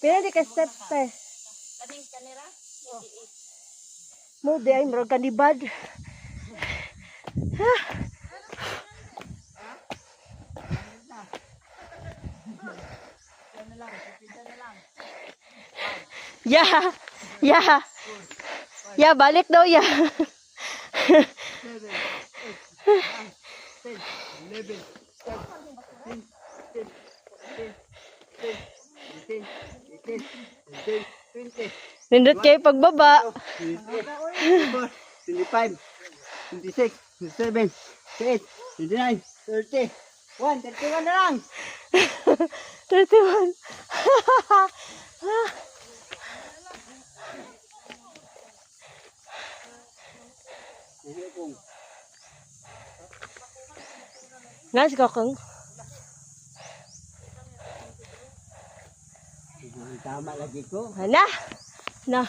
Pila di ka step te? Kaning kanira? Mo di ay murag kanibad. Ya. Ya. Ya balik daw ya. 20, Nindot kayo pagbaba. 25, 26, 27, 28, 29, 30, 31 na lang. 31. Nas kakang. Tama lagi ko. Hala. Na.